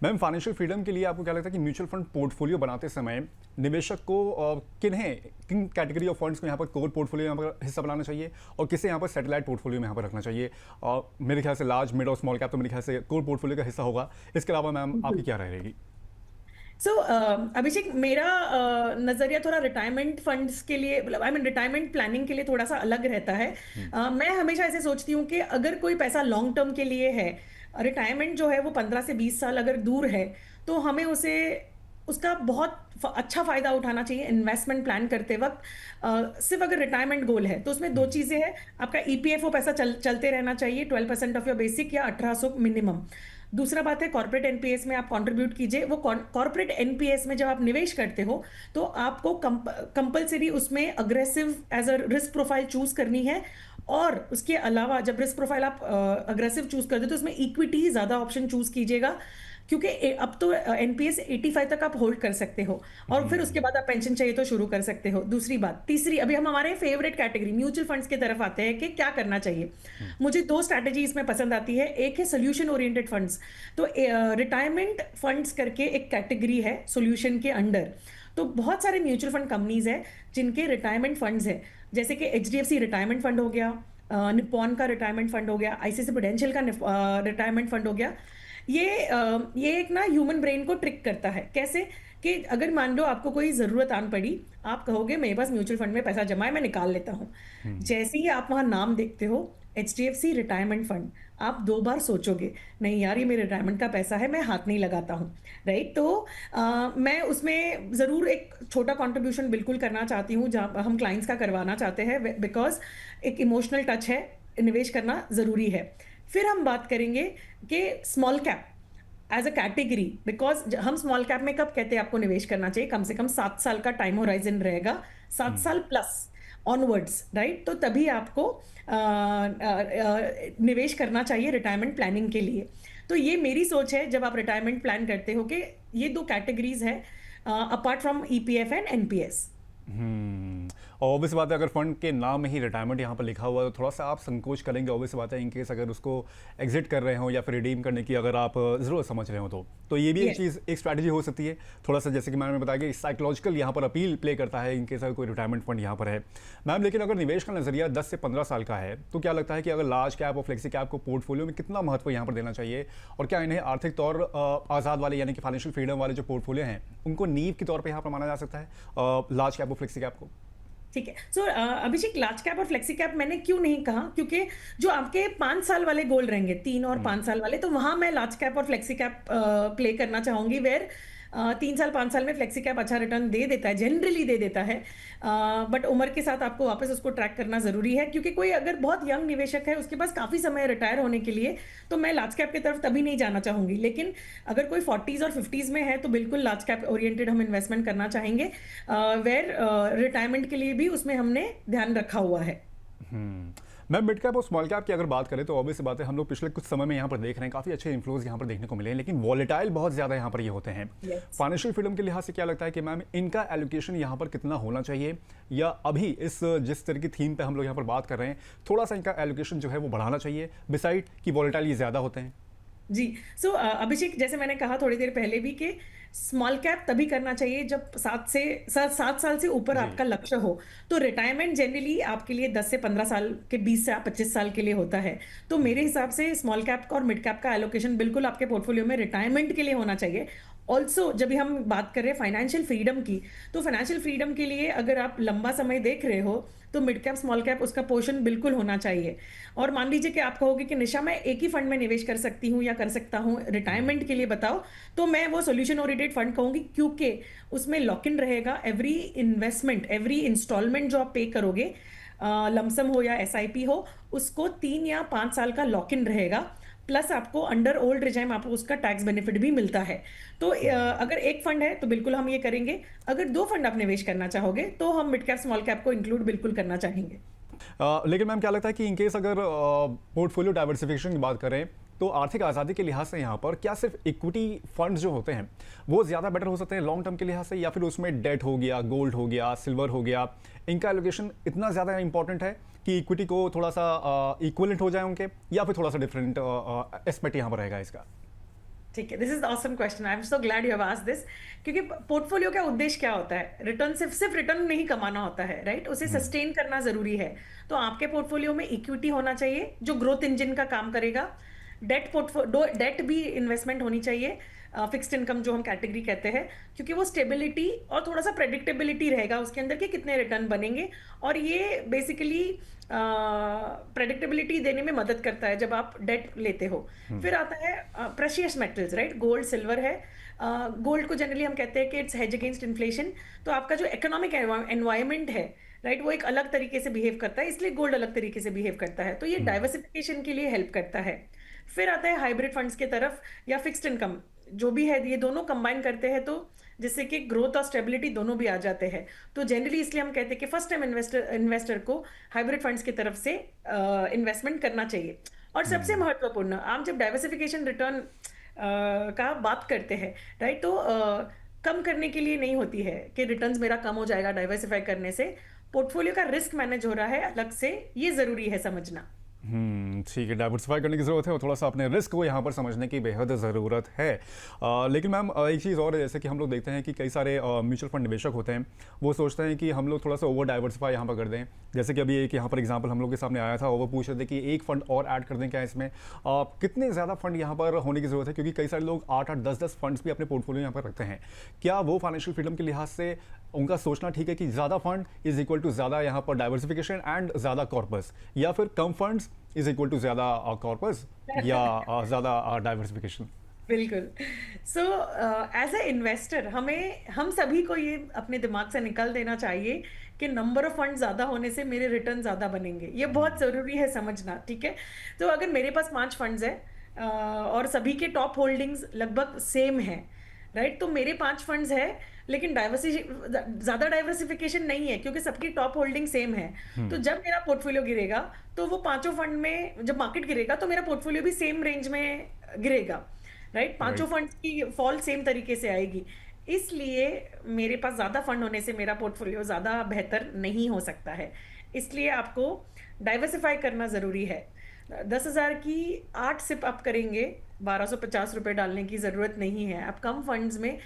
Ma'am, financial freedom के लिए आपको क्या लगता है कि म्यूचुअल फंड पोर्टफोलियो बनाते समय निवेशक को किन कैटेगरी ऑफ फंड्स को यहाँ पर कोर पोर्टफोलियो यहाँ पर हिस्सा बनाना चाहिए और किसे यहाँ पर सैटेलाइट पोर्टफोलियो में यहाँ पर रखना चाहिए? और मेरे ख्याल से लार्ज, मिड और स्मॉल कैप तो मेरे ख्याल से कोर पोर्टफोलियो का हिस्सा होगा। इसके अलावा मैम आपकी क्या राय रहेगी? सो अभिषेक, मेरा नजरिया थोड़ा रिटायरमेंट फंड्स के लिए, मतलब आई मीन रिटायरमेंट प्लानिंग के लिए थोड़ा सा अलग रहता है। मैं हमेशा ऐसे सोचती हूँ कि अगर कोई पैसा लॉन्ग टर्म के लिए है, रिटायरमेंट जो है वो 15 से 20 साल अगर दूर है, तो हमें उसे उसका बहुत अच्छा फायदा उठाना चाहिए इन्वेस्टमेंट प्लान करते वक्त। सिर्फ अगर रिटायरमेंट गोल है तो उसमें दो चीजें हैं। आपका ईपीएफओ पैसा चलते रहना चाहिए, 12% ऑफ योर बेसिक या 1800 मिनिमम। दूसरा बात है, कॉर्पोरेट एनपीएस में आप कंट्रीब्यूट कीजिए। वो कॉर्पोरेट एनपीएस में जब आप निवेश करते हो तो आपको कंपलसरी उसमें aggressive as a risk profile choose करनी है। और उसके अलावा जब रिस्क प्रोफाइल आप अग्रेसिव चूज करते हो तो उसमें इक्विटी ज्यादा ऑप्शन चूज कीजिएगा, क्योंकि अब तो एनपीएस 85 तक आप होल्ड कर सकते हो और फिर उसके बाद आप पेंशन चाहिए तो शुरू कर सकते हो। दूसरी बात, तीसरी, अभी हम हमारे फेवरेट कैटेगरी म्यूचुअल फंड्स की तरफ आते हैं कि क्या करना चाहिए। मुझे दो स्ट्रैटेजी इसमें पसंद आती है। एक है सोल्यूशन ओरिएंटेड फंड्स। तो रिटायरमेंट फंड्स करके एक कैटेगरी है सोल्यूशन के अंडर। तो बहुत सारे म्यूचुअल फंड कंपनीज है जिनके रिटायरमेंट फंड्स है, जैसे कि एचडीएफसी रिटायरमेंट फंड हो गया, निप्पॉन का रिटायरमेंट फंड हो गया, आईसीआईसीआई प्रूडेंशियल का रिटायरमेंट फंड हो गया। ये एक ना ह्यूमन ब्रेन को ट्रिक करता है। कैसे? कि अगर मान लो आपको कोई जरूरत आन पड़ी, आप कहोगे मेरे पास म्यूचुअल फंड में पैसा जमा है, मैं निकाल लेता हूँ। जैसे ही आप वहां नाम देखते हो एचडीएफसी रिटायरमेंट फंड, आप दो बार सोचोगे, नहीं यार ये मेरे रिटायरमेंट का पैसा है, मैं हाथ नहीं लगाता हूँ। राइट? तो मैं उसमें जरूर एक छोटा कंट्रीब्यूशन बिल्कुल करना चाहती हूँ, जहाँ हम क्लाइंट्स का करवाना चाहते हैं, बिकॉज एक इमोशनल टच है, निवेश करना जरूरी है। फिर हम बात करेंगे कि small cap as a category, because हम स्मॉल कैप में कब कहते हैं आपको निवेश करना चाहिए? कम से कम 7 साल का टाइम होराइजन रहेगा, 7 साल प्लस ऑनवर्ड्स। राइट? तो तभी आपको निवेश करना चाहिए रिटायरमेंट प्लानिंग के लिए। तो ये मेरी सोच है जब आप रिटायरमेंट प्लान करते हो कि ये दो कैटेगरीज है apart from EPF and NPS. और ऑब्वियस बात है, अगर फंड के नाम में ही रिटायरमेंट यहाँ पर लिखा हुआ है तो थोड़ा सा आप संकोच करेंगे। ऑब्वियस बात है, इन केस अगर उसको एग्जिट कर रहे हो या फिर रिडीम करने की अगर आप ज़रूरत समझ रहे हो तो ये भी एक चीज़, एक स्ट्रैटेजी हो सकती है। थोड़ा सा जैसे कि मैंने बताया कि साइकोलॉजिकल यहाँ पर अपील प्ले करता है इन केस अगर कोई रिटायरमेंट फंड यहाँ पर है। मैम, लेकिन अगर निवेश का नजरिया 10 से 15 साल का है तो क्या लगता है कि अगर लार्ज कैप और फ्लेक्सी कैप को पोर्टफोलियो में कितना महत्व यहाँ पर देना चाहिए? और क्या इन्हें आर्थिक तौर आज़ाद वाले यानी कि फाइनेंशियल फ्रीडम वाले जो पोर्टफोलियो हैं उनको नींव के तौर पर यहाँ पर माना जा सकता है लार्ज कैप और फ्लेक्सी कैप को? ठीक है। सो अभिषेक, लार्ज कैप और फ्लेक्सी कैप मैंने क्यों नहीं कहा, क्योंकि जो आपके 5 साल वाले गोल रहेंगे, 3 और 5 साल वाले, तो वहां मैं लार्ज कैप और फ्लेक्सी कैप प्ले करना चाहूंगी। वेयर 3 साल 5 साल में फ्लेक्सी कैप अच्छा रिटर्न दे देता है, जनरली दे देता है। बट उम्र के साथ आपको वापस उसको ट्रैक करना जरूरी है, क्योंकि कोई अगर बहुत यंग निवेशक है, उसके पास काफी समय रिटायर होने के लिए, तो मैं लार्ज कैप की तरफ तभी नहीं जाना चाहूंगी। लेकिन अगर कोई 40s और 50s में है तो बिल्कुल लार्ज कैप ओरिएंटेड हम इन्वेस्टमेंट करना चाहेंगे, वेयर रिटायरमेंट के लिए भी उसमें हमने ध्यान रखा हुआ है। मैम, मिड कैप और स्मॉल कैप की अगर बात करें तो ऑब्वियस बात है, हम लोग पिछले कुछ समय में यहाँ पर देख रहे हैं काफ़ी अच्छे इन्फ्लोज यहाँ पर देखने को मिले हैं, लेकिन वॉलेटाइल बहुत ज़्यादा यहाँ पर ये होते हैं। फाइनेंशियल फ्रीडम के लिहाज से क्या लगता है कि मैम इनका एलोकेशन यहाँ पर कितना होना चाहिए, या अभी इस जिस तरह की थीम पे हम लोग यहाँ पर बात कर रहे हैं थोड़ा सा इनका एलोकेशन जो है वो बढ़ाना चाहिए, बिसाइड कि वॉलेटाइल ये ज़्यादा होते हैं? जी। सो अभिषेक, जैसे मैंने कहा थोड़ी देर पहले भी कि स्मॉल कैप तभी करना चाहिए जब 7 साल से ऊपर जी। आपका लक्ष्य हो। तो रिटायरमेंट जनरली आपके लिए 10 से 15 साल के 20 से 25 साल के लिए होता है। तो मेरे हिसाब से स्मॉल कैप का और मिड कैप का एलोकेशन बिल्कुल आपके पोर्टफोलियो में रिटायरमेंट के लिए होना चाहिए। ऑल्सो जब भी हम बात कर रहे हैं फाइनेंशियल फ्रीडम की, तो फाइनेंशियल फ्रीडम के लिए अगर आप लंबा समय देख रहे हो तो मिड कैप स्मॉल कैप उसका पोर्शन बिल्कुल होना चाहिए। और मान लीजिए कि आप कहोगे कि निशा मैं एक ही फंड में निवेश कर सकती हूँ या कर सकता हूँ रिटायरमेंट के लिए, बताओ, तो मैं वो सोल्यूशन ओरिएंटेड फंड कहूंगी, क्योंकि उसमें लॉक इन रहेगा। एवरी इन्वेस्टमेंट, एवरी इंस्टॉलमेंट जो आप पे करोगे, लमसम हो या एसआईपी हो, उसको 3 या 5 साल का लॉक इन रहेगा। प्लस आपको अंडर ओल्ड रिजाइम आपको उसका टैक्स बेनिफिट भी मिलता है। तो अगर एक फंड है तो बिल्कुल हम ये करेंगे। अगर दो फंड आप निवेश करना चाहोगे तो हम मिड कैप स्मॉल कैप को इंक्लूड बिल्कुल करना चाहेंगे। लेकिन मैम, क्या लगता है कि इनकेस अगर पोर्टफोलियो डाइवर्सिफिकेशन की बात करें तो आर्थिक आज़ादी के लिहाज से यहाँ पर क्या सिर्फ इक्विटी फंड्स जो होते हैं वो ज़्यादा बेटर हो सकते हैं लॉन्ग टर्म के लिहाज से, या फिर उसमें डेट हो गया, गोल्ड हो गया, सिल्वर हो गया, इनका एलोकेशन इतना ज़्यादा इंपॉर्टेंट है कि इक्विटी को थोड़ा सा इक्विवेलेंट हो जाए उनके, या फिर थोड़ा सा डिफरेंट एस्पेक्ट यहाँ पर रहेगा इसका? ठीक है, this is awesome question, I am so glad you have asked this. क्योंकि पोर्टफोलियो का उद्देश्य क्या होता है? रिटर्न सिर्फ सिर्फ रिटर्न नहीं कमाना होता है, राइट? उसे हम्म। सस्टेन करना जरूरी है। तो आपके पोर्टफोलियो में इक्विटी होना चाहिए जो ग्रोथ इंजन का काम करेगा। डेट भी इन्वेस्टमेंट होनी चाहिए, फिक्स्ड इनकम जो हम कैटेगरी कहते हैं, क्योंकि वो स्टेबिलिटी और थोड़ा सा प्रेडिक्टेबिलिटी रहेगा उसके अंदर कि कितने रिटर्न बनेंगे। और ये बेसिकली प्रेडिक्टेबिलिटी देने में मदद करता है जब आप डेट लेते हो। फिर आता है precious metals, right? Gold, silver है। गोल्ड को जनरली हम कहते हैं कि इट्स हेज अगेंस्ट इन्फ्लेशन। तो आपका जो इकोनॉमिक एनवायरमेंट है, राइट, वो एक अलग तरीके से बिहेव करता है, इसलिए गोल्ड अलग तरीके से बिहेव करता है। तो ये हम्म। डाइवर्सिफिकेशन के लिए हेल्प करता है। फिर आता है हाइब्रिड फंड्स की तरफ या फिक्स्ड इनकम, जो भी है, ये दोनों कंबाइन करते हैं तो जिससे कि ग्रोथ और स्टेबिलिटी दोनों भी आ जाते हैं। तो जनरली इसलिए हम कहते हैं कि फर्स्ट टाइम इन्वेस्टर को हाइब्रिड फंड्स की तरफ से इन्वेस्टमेंट करना चाहिए। और सबसे हम्म। महत्वपूर्ण, आप जब डाइवर्सिफिकेशन रिटर्न का बात करते हैं, राइट, तो कम करने के लिए नहीं होती है कि रिटर्न्स मेरा कम हो जाएगा डाइवर्सिफाई करने से। पोर्टफोलियो का रिस्क मैनेज हो रहा है अलग से, ये जरूरी है समझना। ठीक है, डाइवर्सिफाई करने की ज़रूरत है और थोड़ा सा अपने रिस्क को यहाँ पर समझने की बेहद ज़रूरत है। लेकिन मैम एक चीज़ और है, जैसे कि हम लोग देखते हैं कि कई सारे म्यूचुअल फंड निवेशक होते हैं, वो सोचते हैं कि हम लोग थोड़ा सा ओवर डाइवर्सिफाई यहाँ पर कर दें। जैसे कि अभी एक यहाँ पर एग्जांपल हम लोग के सामने आया था और वो पूछ रहे थे कि एक फ़ंड और ऐड कर दें क्या इसमें। कितने ज़्यादा फंड यहाँ पर होने की ज़रूरत है, क्योंकि कई सारे लोग 8-8, 10-10 फंड्स भी अपने पोर्टफोलियो यहाँ पर रखते हैं। क्या वो फाइनेंशियल फ्रीडम के लिहाज से उनका सोचना ठीक है कि ज़्यादा फंड इज इक्वल टू ज़्यादा यहाँ पर डाइवर्सिफिकेशन एंड ज़्यादा कॉर्पस, या फिर कम फंड्स इज इक्वल टू ज़्यादा कॉर्पस या ज़्यादा डाइवर्सिफिकेशन? बिल्कुल। सो एज अ इन्वेस्टर हम सभी को ये अपने दिमाग से निकल देना चाहिए कि नंबर ऑफ फंड ज्यादा होने से मेरे रिटर्न ज्यादा बनेंगे। ये बहुत जरूरी है समझना, ठीक है? तो अगर मेरे पास 5 फंड्स है और सभी के टॉप होल्डिंग्स लगभग सेम है, राइट, तो मेरे 5 फंड्स है लेकिन ज्यादा डाइवर्सिफिकेशन नहीं है क्योंकि सबकी टॉप होल्डिंग सेम है। तो जब मेरा पोर्टफोलियो गिरेगा तो वो पांचों फंड में, जब मार्केट गिरेगा तो मेरा पोर्टफोलियो भी सेम रेंज में गिरेगा, राइट? पांचों राइट। फंड्स की फॉल सेम तरीके से आएगी। इसलिए मेरे पास ज्यादा फंड होने से मेरा पोर्टफोलियो ज्यादा बेहतर नहीं हो सकता है। इसलिए आपको डाइवर्सिफाई करना जरूरी है। 10,000 की 8 सिप आप करेंगे, 1,250 रुपए डालने की जरूरत नहीं है। आप कम फंड्स में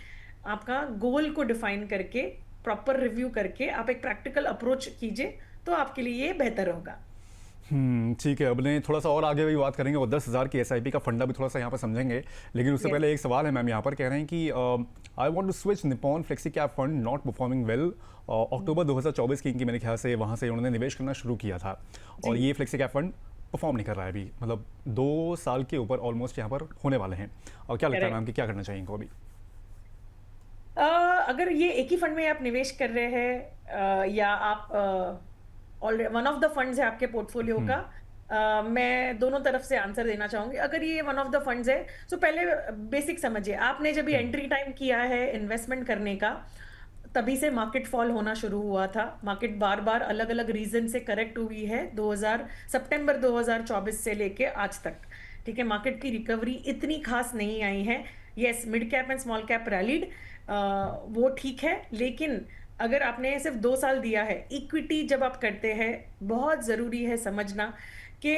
आपका गोल को डिफाइन करके, प्रॉपर रिव्यू करके आप एक प्रैक्टिकल अप्रोच कीजिए तो आपके लिए ये बेहतर होगा। ठीक है, अब ने थोड़ा सा और आगे भी बात करेंगे और 10,000 की एसआईपी का फंडा भी थोड़ा सा यहाँ पर समझेंगे। लेकिन उससे यस। पहले एक सवाल है मैम, यहाँ पर कह रहे हैं कि I want to switch Nippon flexi cap fund not performing well. अक्टूबर 2024 की इनकी मेरे ख्याल से वहाँ से उन्होंने निवेश करना शुरू किया था और जी। ये फ्लेक्सी कैप फंड परफॉर्म नहीं कर रहा है अभी, मतलब 2 साल के ऊपर ऑलमोस्ट यहाँ पर होने वाले हैं। और क्या लगता है करेक्ट। मैम कि क्या करना चाहिए इनको अभी? अगर ये एक ही फंड में आप निवेश कर रहे हैं या आप already one of the funds है आपके पोर्टफोलियो का, मैं दोनों तरफ से आंसर देना चाहूंगी। अगर ये वन ऑफ द फंड्स है तो पहले बेसिक समझिए, आपने जब भी एंट्री टाइम किया है इन्वेस्टमेंट करने का, तभी से मार्केट फॉल होना शुरू हुआ था। मार्केट बार बार अलग अलग रीजन से करेक्ट हुई है 2000 सितंबर 2024 से लेके आज तक, ठीक है? मार्केट की रिकवरी इतनी खास नहीं आई है। Yes, mid cap and small cap rallied, वो ठीक है, लेकिन अगर आपने सिर्फ 2 साल दिया है, इक्विटी जब आप करते हैं, बहुत जरूरी है समझना कि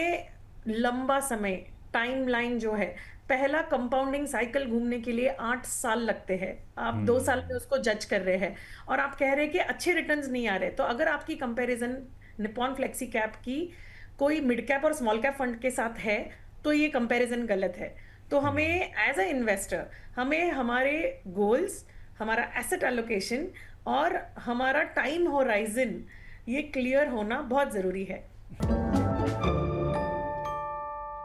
लंबा समय, टाइमलाइन जो है, पहला कंपाउंडिंग साइकिल घूमने के लिए 8 साल लगते हैं। आप 2 साल में उसको जज कर रहे हैं और आप कह रहे हैं कि अच्छे रिटर्न्स नहीं आ रहे। तो अगर आपकी कंपैरिजन निप्पॉन फ्लेक्सी कैप की कोई मिड कैप और स्मॉल कैप फंड के साथ है तो ये कंपैरिजन गलत है। तो हमें एज अ इन्वेस्टर, हमें हमारे गोल्स, हमारा एसेट एलोकेशन और हमारा टाइम होराइजन, ये क्लियर होना बहुत जरूरी है।